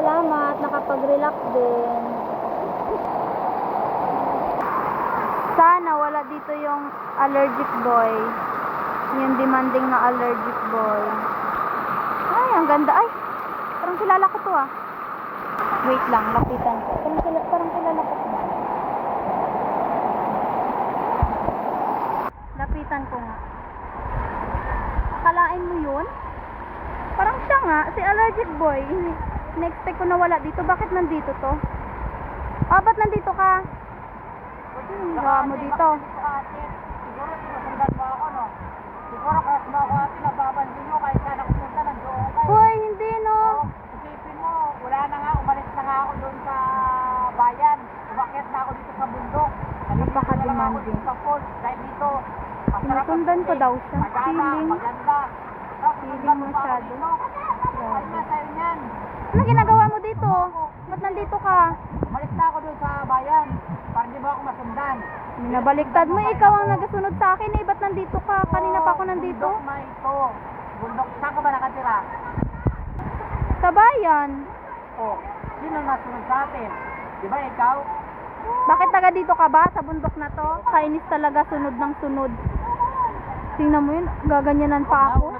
salamat. Nakapag-relax din. Sana wala dito yung allergic boy. Yung demanding na allergic boy. Ay, ang ganda. Ay, parang kilala ko to ah. Wait lang, lapitan ko. Parang kilala ko to. Lapitan ko nga. Akalain mo yun? Parang siya nga, si allergic boy. In-expect ko na wala dito. Bakit nandito to? Ah, ba't nandito ka? Gawa mo dito. Siguro sinusundan mo ako, no? Siguro kahit mo ako ate, nababansin mo kahit saan ako punta, nandoon kayo. Hoy, hindi no. Isipin mo, wala na nga, umalis na nga ako doon sa bayan. Umakyat na ako dito sa bundok. Napaka-demanding. Sa falls, dahil dito. Sinusundan ko daw siya. Feeling. Maganda. Feeling masyado. Ay na sa'yo niyan. Ano ginagawa mo dito? Ba't nandito ka? Umalis na ako doon sa bayan. Para di ba ako masundan. Nabaliktad mo, ikaw ang nagasunod sa akin eh. Ba't nandito ka? Kanina pa ako nandito. Bundok na ito. Bundok, saan ka ba nakatira? Sa bayan. Oh, sino nasunod sa atin? Di ba ikaw? Bakit taga dito ka ba? Sa bundok na to? Kainis talaga, sunod ng sunod. Tingnan mo yun, gaganyanan pa ako.